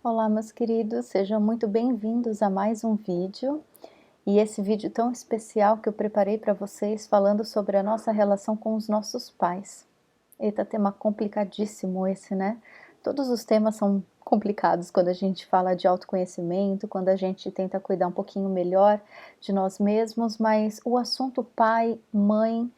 Olá, meus queridos, sejam muito bem-vindos a mais um vídeo. E esse vídeo tão especial que eu preparei para vocês falando sobre a nossa relação com os nossos pais. Eita, tema complicadíssimo esse, né? Todos os temas são complicados quando a gente fala de autoconhecimento, quando a gente tenta cuidar um pouquinho melhor de nós mesmos, mas o assunto pai, mãe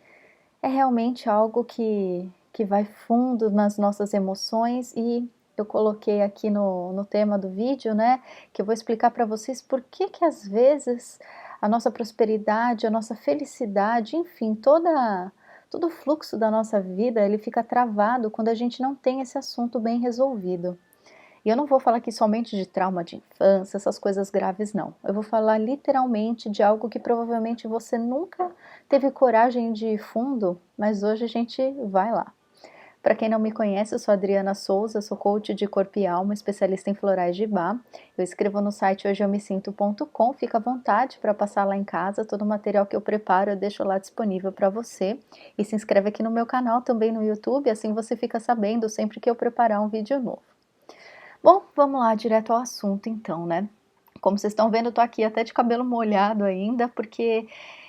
é realmente algo que vai fundo nas nossas emoções e eu coloquei aqui no tema do vídeo, né, que eu vou explicar para vocês por que às vezes a nossa prosperidade, a nossa felicidade, enfim, todo o fluxo da nossa vida, ele fica travado quando a gente não tem esse assunto bem resolvido. E eu não vou falar aqui somente de trauma de infância, essas coisas graves não. Eu vou falar literalmente de algo que provavelmente você nunca teve coragem de ir fundo, mas hoje a gente vai lá. Para quem não me conhece, eu sou Adriana Souza, sou coach de corpo e alma, especialista em florais de Bach. Eu escrevo no site hojeeumesinto.com, fica à vontade para passar lá em casa, todo o material que eu preparo eu deixo lá disponível para você. E se inscreve aqui no meu canal também no YouTube, assim você fica sabendo sempre que eu preparar um vídeo novo. Bom, vamos lá, direto ao assunto então, né? Como vocês estão vendo, eu tô aqui até de cabelo molhado ainda, porque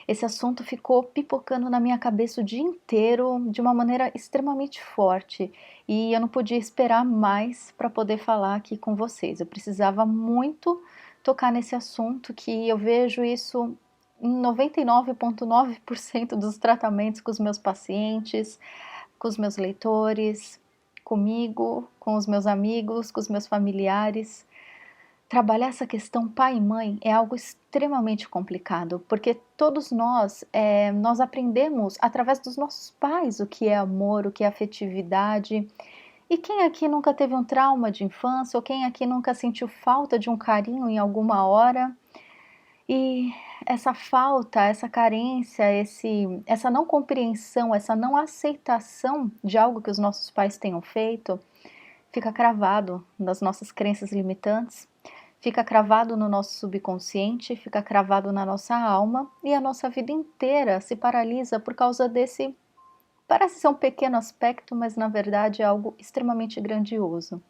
esse assunto ficou pipocando na minha cabeça o dia inteiro, de uma maneira extremamente forte, e eu não podia esperar mais para poder falar aqui com vocês. Eu precisava muito tocar nesse assunto, que eu vejo isso em 99,9% dos tratamentos com os meus pacientes, com os meus leitores, comigo, com os meus amigos, com os meus familiares. Trabalhar essa questão pai e mãe é algo extremamente complicado, porque todos nós aprendemos através dos nossos pais o que é amor, o que é afetividade. E quem aqui nunca teve um trauma de infância, ou quem aqui nunca sentiu falta de um carinho em alguma hora? E essa falta, essa carência, essa não compreensão, essa não aceitação de algo que os nossos pais tenham feito, fica cravado nas nossas crenças limitantes, fica cravado no nosso subconsciente, fica cravado na nossa alma e a nossa vida inteira se paralisa por causa desse, parece ser um pequeno aspecto, mas na verdade é algo extremamente grandioso.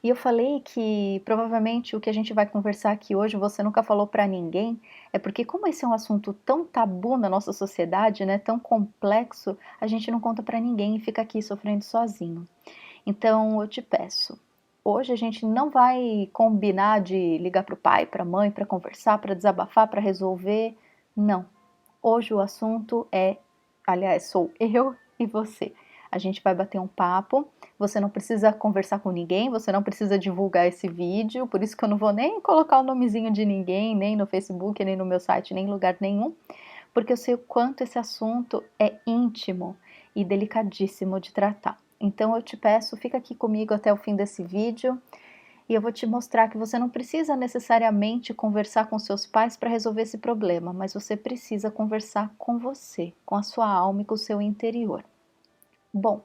E eu falei que provavelmente o que a gente vai conversar aqui hoje você nunca falou para ninguém, é porque como esse é um assunto tão tabu na nossa sociedade, né, tão complexo, a gente não conta para ninguém e fica aqui sofrendo sozinho. Então eu te peço, hoje a gente não vai combinar de ligar para o pai, para a mãe, para conversar, para desabafar, para resolver, não. Hoje o assunto é, aliás, sou eu e você. A gente vai bater um papo, você não precisa conversar com ninguém, você não precisa divulgar esse vídeo, por isso que eu não vou nem colocar o nomezinho de ninguém, nem no Facebook, nem no meu site, nem em lugar nenhum, porque eu sei o quanto esse assunto é íntimo e delicadíssimo de tratar. Então eu te peço, fica aqui comigo até o fim desse vídeo e eu vou te mostrar que você não precisa necessariamente conversar com seus pais para resolver esse problema, mas você precisa conversar com você, com a sua alma e com o seu interior. Bom,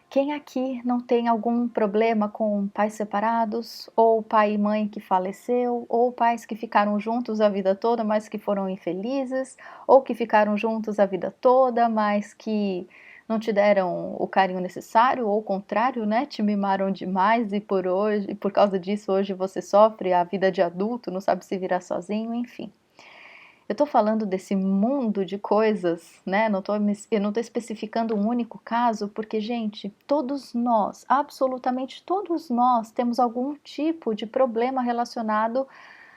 quem aqui não tem algum problema com pais separados, ou pai e mãe que faleceu, ou pais que ficaram juntos a vida toda, mas que foram infelizes, ou que ficaram juntos a vida toda, mas que não te deram o carinho necessário, ou o contrário, né, te mimaram demais e por causa disso hoje você sofre a vida de adulto, não sabe se virar sozinho, enfim. Eu estou falando desse mundo de coisas, né? Eu não tô especificando um único caso, porque, gente, todos nós, absolutamente todos nós, temos algum tipo de problema relacionado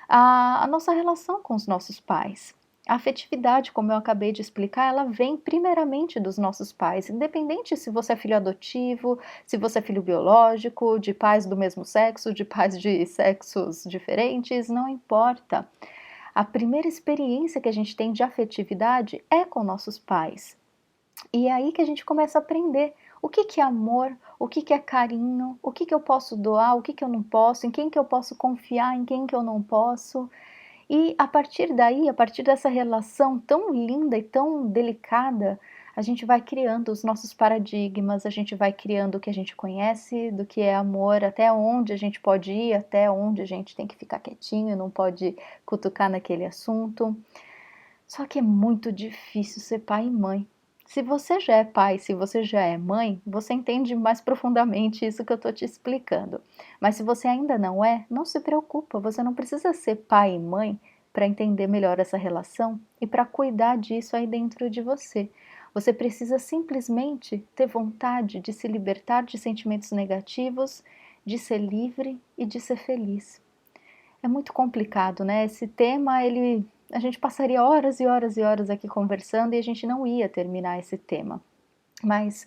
à nossa relação com os nossos pais. A afetividade, como eu acabei de explicar, ela vem primeiramente dos nossos pais, independente se você é filho adotivo, se você é filho biológico, de pais do mesmo sexo, de pais de sexos diferentes, não importa. A primeira experiência que a gente tem de afetividade é com nossos pais. E é aí que a gente começa a aprender o que é amor, o que é carinho, o que eu posso doar, o que eu não posso, em quem que eu posso confiar, em quem que eu não posso. E a partir daí, a partir dessa relação tão linda e tão delicada, a gente vai criando os nossos paradigmas, a gente vai criando o que a gente conhece, do que é amor, até onde a gente pode ir, até onde a gente tem que ficar quietinho, não pode cutucar naquele assunto. Só que é muito difícil ser pai e mãe. Se você já é pai, se você já é mãe, você entende mais profundamente isso que eu estou te explicando. Mas se você ainda não é, não se preocupa, você não precisa ser pai e mãe para entender melhor essa relação e para cuidar disso aí dentro de você. Você precisa simplesmente ter vontade de se libertar de sentimentos negativos, de ser livre e de ser feliz. É muito complicado, né? Esse tema, a gente passaria horas e horas e horas aqui conversando e a gente não ia terminar esse tema. Mas,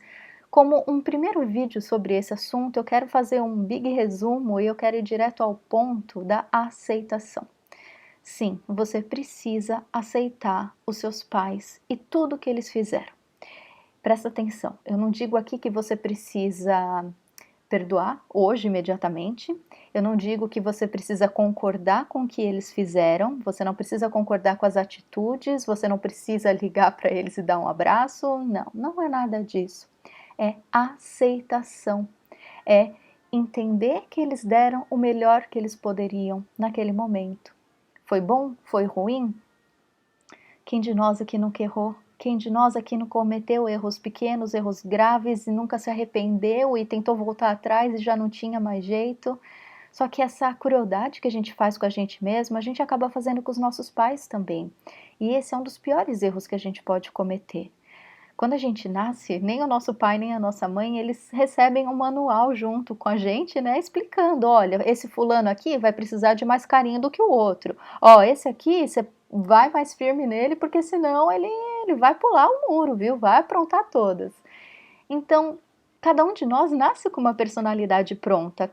como um primeiro vídeo sobre esse assunto, eu quero fazer um big resumo e eu quero ir direto ao ponto da aceitação. Sim, você precisa aceitar os seus pais e tudo que eles fizeram. Presta atenção, eu não digo aqui que você precisa perdoar hoje, imediatamente. Eu não digo que você precisa concordar com o que eles fizeram, você não precisa concordar com as atitudes, você não precisa ligar para eles e dar um abraço. Não, não é nada disso. É aceitação. É entender que eles deram o melhor que eles poderiam naquele momento. Foi bom? Foi ruim? Quem de nós aqui nunca errou? Quem de nós aqui não cometeu erros pequenos, erros graves e nunca se arrependeu e tentou voltar atrás e já não tinha mais jeito? Só que essa crueldade que a gente faz com a gente mesmo, a gente acaba fazendo com os nossos pais também. E esse é um dos piores erros que a gente pode cometer. Quando a gente nasce, nem o nosso pai nem a nossa mãe, eles recebem um manual junto com a gente, né, explicando, olha, esse fulano aqui vai precisar de mais carinho do que o outro. Ó, esse aqui, você vai mais firme nele, porque senão ele vai pular o muro, viu? Vai aprontar todas. Então, cada um de nós nasce com uma personalidade pronta.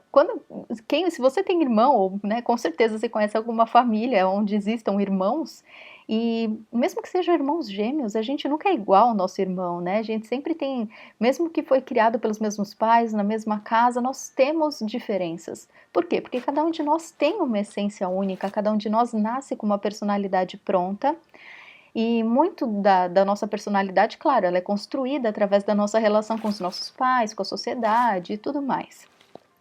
Se você tem irmão, ou, né, com certeza você conhece alguma família onde existam irmãos, e mesmo que sejam irmãos gêmeos, a gente nunca é igual ao nosso irmão, né? A gente sempre tem, mesmo que foi criado pelos mesmos pais, na mesma casa, nós temos diferenças. Por quê? Porque cada um de nós tem uma essência única, cada um de nós nasce com uma personalidade pronta. E muito da nossa personalidade, claro, ela é construída através da nossa relação com os nossos pais, com a sociedade e tudo mais.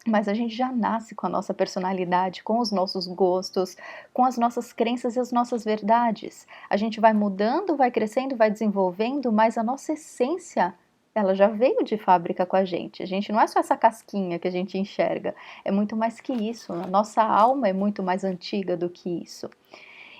Mas a gente já nasce com a nossa personalidade, com os nossos gostos, com as nossas crenças e as nossas verdades. A gente vai mudando, vai crescendo, vai desenvolvendo, mas a nossa essência, ela já veio de fábrica com a gente. A gente não é só essa casquinha que a gente enxerga, é muito mais que isso. A nossa alma é muito mais antiga do que isso.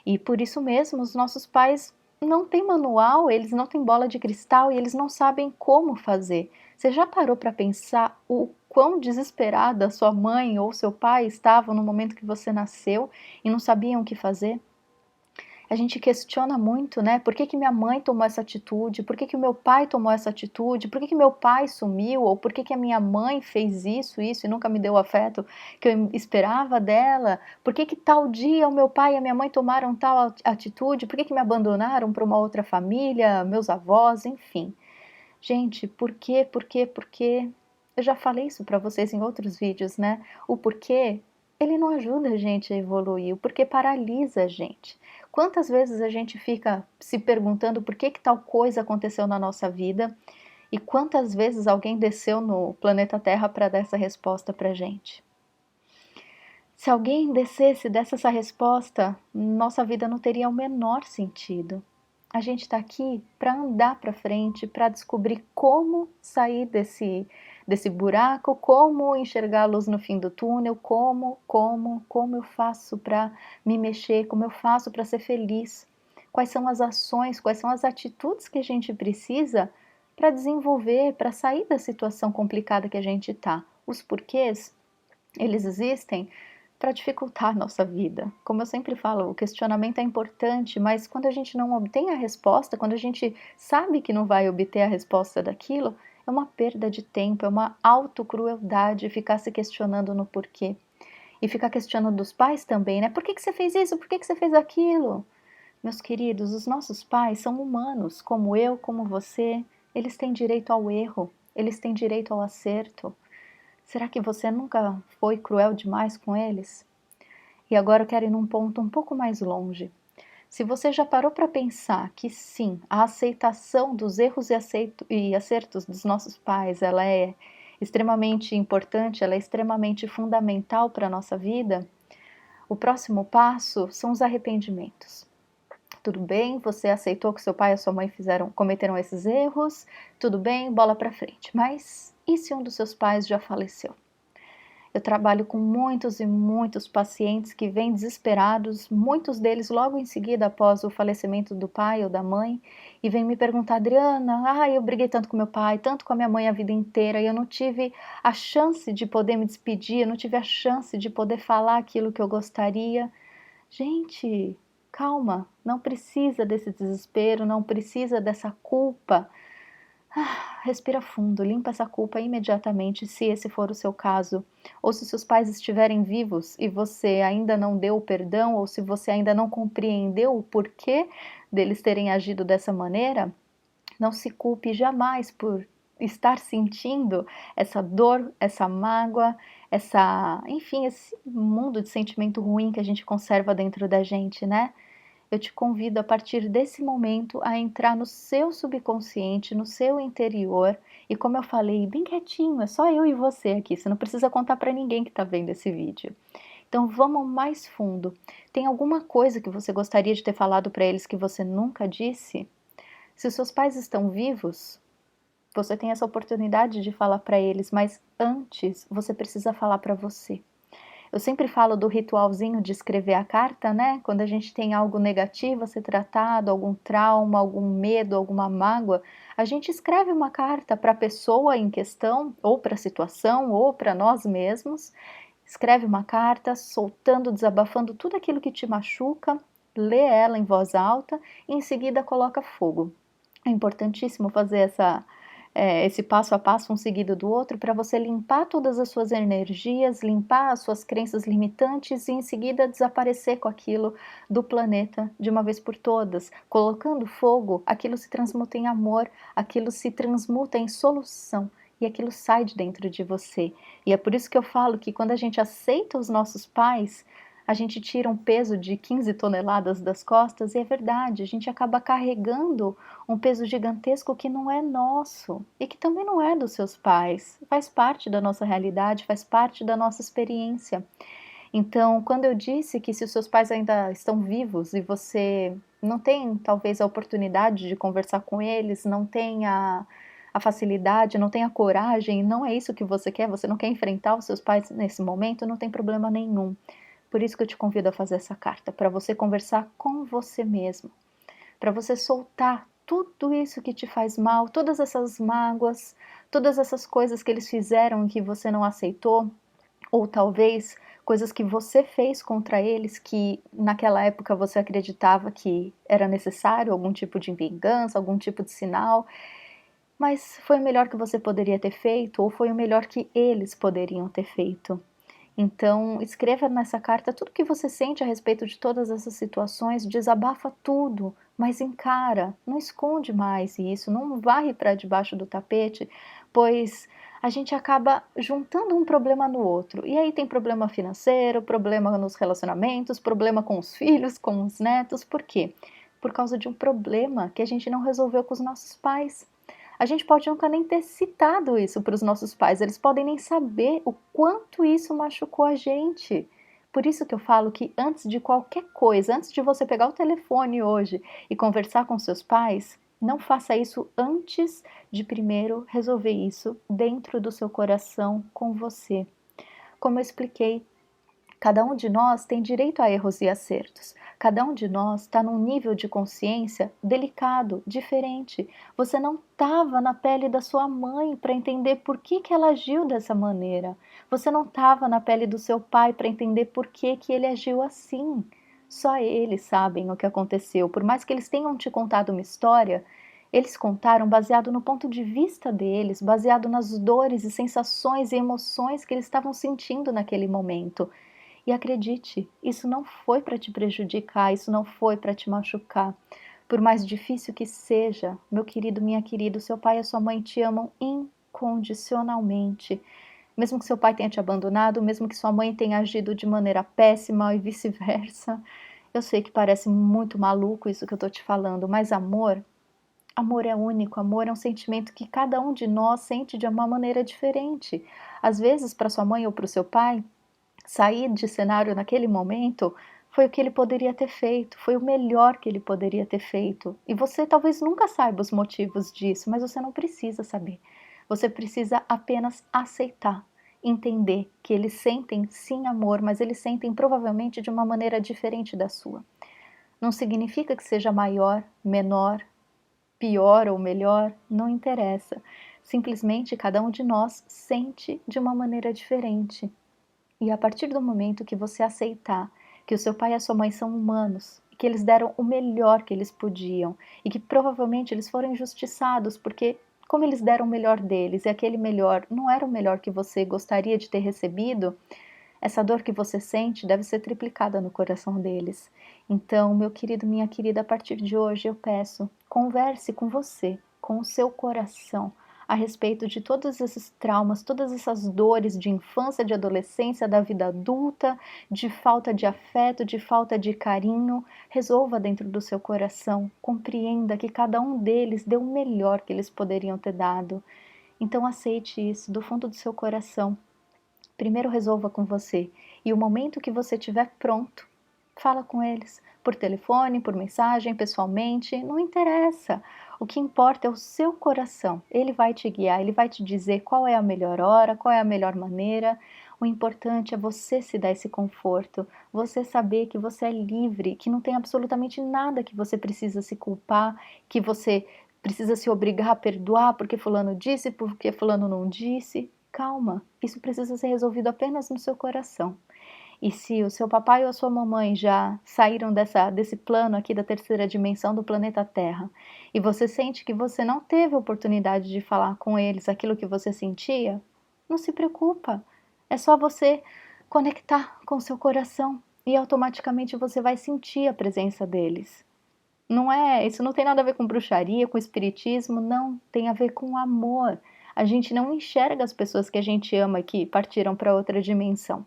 E por isso mesmo, os nossos pais não têm manual, eles não têm bola de cristal e eles não sabem como fazer. Você já parou para pensar o quão desesperada sua mãe ou seu pai estavam no momento que você nasceu e não sabiam o que fazer? A gente questiona muito, né? Por que que minha mãe tomou essa atitude? Por que que o meu pai tomou essa atitude? Por que que meu pai sumiu? Ou por que que a minha mãe fez isso e nunca me deu o afeto que eu esperava dela? Por que que tal dia o meu pai e a minha mãe tomaram tal atitude? Por que que me abandonaram para uma outra família, meus avós, enfim? Gente, por quê? Por quê? Por quê? Eu já falei isso para vocês em outros vídeos, né? O porquê, ele não ajuda a gente a evoluir, o porquê paralisa a gente. Quantas vezes a gente fica se perguntando por que que tal coisa aconteceu na nossa vida e quantas vezes alguém desceu no planeta Terra para dar essa resposta pra gente? Se alguém descesse e desse essa resposta, nossa vida não teria o menor sentido. A gente está aqui para andar para frente, para descobrir como sair desse buraco, como enxergar a luz no fim do túnel, como eu faço para me mexer, como eu faço para ser feliz. Quais são as ações, quais são as atitudes que a gente precisa para desenvolver, para sair da situação complicada que a gente está. Os porquês, eles existem para dificultar a nossa vida. Como eu sempre falo, o questionamento é importante, mas quando a gente não obtém a resposta, quando a gente sabe que não vai obter a resposta daquilo, é uma perda de tempo, é uma autocrueldade ficar se questionando no porquê. E ficar questionando dos pais também, né? Por que que você fez isso? Por que que você fez aquilo? Meus queridos, os nossos pais são humanos, como eu, como você. Eles têm direito ao erro, eles têm direito ao acerto. Será que você nunca foi cruel demais com eles? E agora eu quero ir num ponto um pouco mais longe. Se você já parou para pensar que sim, a aceitação dos erros e acertos dos nossos pais, ela é extremamente importante, ela é extremamente fundamental para a nossa vida, o próximo passo são os arrependimentos. tudo bem, você aceitou que seu pai e a sua mãe cometeram esses erros, tudo bem, bola para frente. Mas e se um dos seus pais já faleceu? Eu trabalho com muitos e muitos pacientes que vêm desesperados, muitos deles logo em seguida após o falecimento do pai ou da mãe, e vêm me perguntar: Adriana, eu briguei tanto com meu pai, tanto com a minha mãe a vida inteira, e eu não tive a chance de poder me despedir, eu não tive a chance de poder falar aquilo que eu gostaria. Gente, calma, não precisa desse desespero, não precisa dessa culpa. Respira fundo, limpa essa culpa imediatamente, se esse for o seu caso. Ou se seus pais estiverem vivos e você ainda não deu o perdão, ou se você ainda não compreendeu o porquê deles terem agido dessa maneira, não se culpe jamais por estar sentindo essa dor, essa mágoa, enfim, esse mundo de sentimento ruim que a gente conserva dentro da gente, né? Eu te convido a partir desse momento a entrar no seu subconsciente, no seu interior, e como eu falei, bem quietinho, é só eu e você aqui, você não precisa contar para ninguém que está vendo esse vídeo. Então vamos mais fundo. Tem alguma coisa que você gostaria de ter falado para eles que você nunca disse? Se os seus pais estão vivos, você tem essa oportunidade de falar para eles, mas antes você precisa falar para você. Eu sempre falo do ritualzinho de escrever a carta, né? Quando a gente tem algo negativo a ser tratado, algum trauma, algum medo, alguma mágoa, a gente escreve uma carta para a pessoa em questão, ou para a situação, ou para nós mesmos. Escreve uma carta, soltando, desabafando tudo aquilo que te machuca, lê ela em voz alta e em seguida coloca fogo. É importantíssimo fazer esse passo a passo, um seguido do outro, para você limpar todas as suas energias, limpar as suas crenças limitantes e em seguida desaparecer com aquilo do planeta de uma vez por todas. Colocando fogo, aquilo se transmuta em amor, aquilo se transmuta em solução. E aquilo sai de dentro de você. E é por isso que eu falo que quando a gente aceita os nossos pais, a gente tira um peso de 15 toneladas das costas, e é verdade, a gente acaba carregando um peso gigantesco que não é nosso e que também não é dos seus pais. Faz parte da nossa realidade, faz parte da nossa experiência. Então, quando eu disse que se os seus pais ainda estão vivos e você não tem talvez a oportunidade de conversar com eles, não tem a facilidade, não tem a coragem, não é isso que você não quer enfrentar os seus pais nesse momento, não tem problema nenhum. Por isso que eu te convido a fazer essa carta, para você conversar com você mesmo, para você soltar tudo isso que te faz mal, todas essas mágoas, todas essas coisas que eles fizeram e que você não aceitou, ou talvez coisas que você fez contra eles que naquela época você acreditava que era necessário algum tipo de vingança, algum tipo de sinal, mas foi o melhor que você poderia ter feito ou foi o melhor que eles poderiam ter feito. Então, escreva nessa carta tudo que você sente a respeito de todas essas situações, desabafa tudo, mas encara, não esconde mais isso, não varre para debaixo do tapete, pois a gente acaba juntando um problema no outro. E aí tem problema financeiro, problema nos relacionamentos, problema com os filhos, com os netos. Por quê? Por causa de um problema que a gente não resolveu com os nossos pais. A gente pode nunca nem ter citado isso para os nossos pais, eles podem nem saber o quanto isso machucou a gente. Por isso que eu falo que antes de qualquer coisa, antes de você pegar o telefone hoje e conversar com seus pais, não faça isso antes de primeiro resolver isso dentro do seu coração com você. Como eu expliquei, cada um de nós tem direito a erros e acertos. Cada um de nós está num nível de consciência delicado, diferente. Você não estava na pele da sua mãe para entender por que ela agiu dessa maneira. Você não estava na pele do seu pai para entender por que ele agiu assim. Só eles sabem o que aconteceu. Por mais que eles tenham te contado uma história, eles contaram baseado no ponto de vista deles, baseado nas dores e sensações e emoções que eles estavam sentindo naquele momento. E acredite, isso não foi para te prejudicar, isso não foi para te machucar. Por mais difícil que seja, meu querido, minha querida, seu pai e a sua mãe te amam incondicionalmente. Mesmo que seu pai tenha te abandonado, mesmo que sua mãe tenha agido de maneira péssima e vice-versa. Eu sei que parece muito maluco isso que eu estou te falando, mas amor é único, amor é um sentimento que cada um de nós sente de uma maneira diferente. Às vezes, para sua mãe ou para o seu pai, sair de cenário naquele momento foi o que ele poderia ter feito, foi o melhor que ele poderia ter feito. E você talvez nunca saiba os motivos disso, mas você não precisa saber. Você precisa apenas aceitar, entender que eles sentem sim amor, mas eles sentem provavelmente de uma maneira diferente da sua. Não significa que seja maior, menor, pior ou melhor, não interessa. Simplesmente cada um de nós sente de uma maneira diferente. E a partir do momento que você aceitar que o seu pai e a sua mãe são humanos, que eles deram o melhor que eles podiam e que provavelmente eles foram injustiçados porque como eles deram o melhor deles e aquele melhor não era o melhor que você gostaria de ter recebido, essa dor que você sente deve ser triplicada no coração deles. Então, meu querido, minha querida, a partir de hoje eu peço, converse com você, com o seu coração, a respeito de todos esses traumas, todas essas dores de infância, de adolescência, da vida adulta, de falta de afeto, de falta de carinho. Resolva dentro do seu coração, compreenda que cada um deles deu o melhor que eles poderiam ter dado. Então aceite isso do fundo do seu coração. Primeiro resolva com você e o momento que você estiver pronto, fala com eles, por telefone, por mensagem, pessoalmente, não interessa. O que importa é o seu coração. Ele vai te guiar, ele vai te dizer qual é a melhor hora, qual é a melhor maneira. O importante é você se dar esse conforto, você saber que você é livre, que não tem absolutamente nada que você precisa se culpar, que você precisa se obrigar a perdoar porque fulano disse, porque fulano não disse. Calma, isso precisa ser resolvido apenas no seu coração. E se o seu papai ou a sua mamãe já saíram desse plano aqui da terceira dimensão do planeta Terra, e você sente que você não teve oportunidade de falar com eles aquilo que você sentia, não se preocupa. É só você conectar com o seu coração e automaticamente você vai sentir a presença deles. Isso não tem nada a ver com bruxaria, com espiritismo, não, tem a ver com amor. A gente não enxerga as pessoas que a gente ama que partiram para outra dimensão.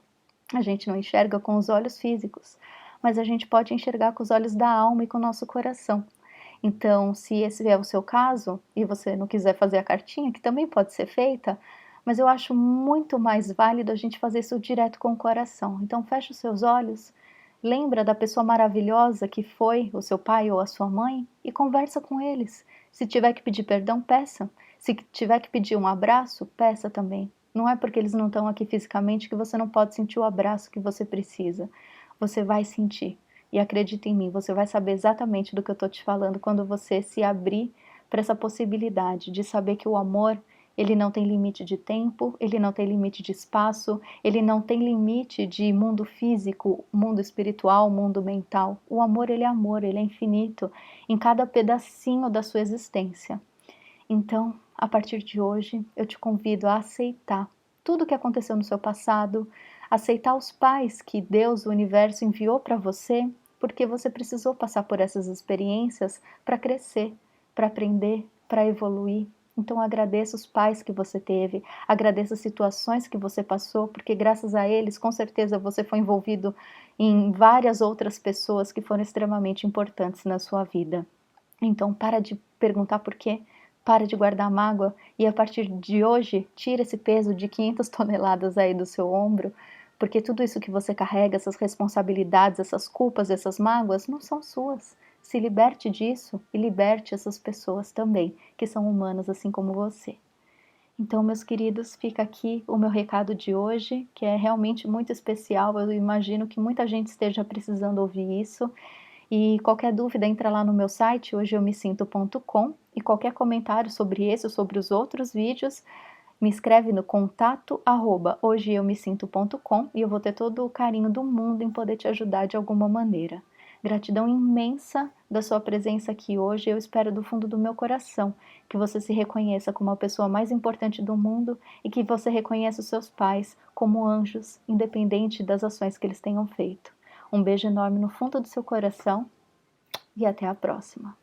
A gente não enxerga com os olhos físicos, mas a gente pode enxergar com os olhos da alma e com o nosso coração. Então, se esse é o seu caso e você não quiser fazer a cartinha, que também pode ser feita, mas eu acho muito mais válido a gente fazer isso direto com o coração. Então, feche os seus olhos, lembra da pessoa maravilhosa que foi o seu pai ou a sua mãe e conversa com eles. Se tiver que pedir perdão, peça. Se tiver que pedir um abraço, peça também. Não é porque eles não estão aqui fisicamente que você não pode sentir o abraço que você precisa. Você vai sentir. E acredita em mim, você vai saber exatamente do que eu estou te falando quando você se abrir para essa possibilidade de saber que o amor, ele não tem limite de tempo, ele não tem limite de espaço, ele não tem limite de mundo físico, mundo espiritual, mundo mental. O amor, ele é infinito em cada pedacinho da sua existência. Então, a partir de hoje, eu te convido a aceitar tudo o que aconteceu no seu passado, aceitar os pais que Deus, o universo, enviou para você, porque você precisou passar por essas experiências para crescer, para aprender, para evoluir. Então agradeça os pais que você teve, agradeça as situações que você passou, porque graças a eles, com certeza você foi envolvido em várias outras pessoas que foram extremamente importantes na sua vida. Então para de perguntar por quê, para de guardar mágoa e a partir de hoje, tira esse peso de 500 toneladas aí do seu ombro, porque tudo isso que você carrega, essas responsabilidades, essas culpas, essas mágoas, não são suas. Se liberte disso e liberte essas pessoas também, que são humanas assim como você. Então, meus queridos, fica aqui o meu recado de hoje, que é realmente muito especial. Eu imagino que muita gente esteja precisando ouvir isso. E qualquer dúvida, entra lá no meu site, hojeeumesinto.com, e qualquer comentário sobre esse ou sobre os outros vídeos, me escreve no contato@hojeeumesinto.com e eu vou ter todo o carinho do mundo em poder te ajudar de alguma maneira. Gratidão imensa da sua presença aqui hoje. Eu espero do fundo do meu coração que você se reconheça como a pessoa mais importante do mundo e que você reconheça os seus pais como anjos, independente das ações que eles tenham feito. Um beijo enorme no fundo do seu coração e até a próxima.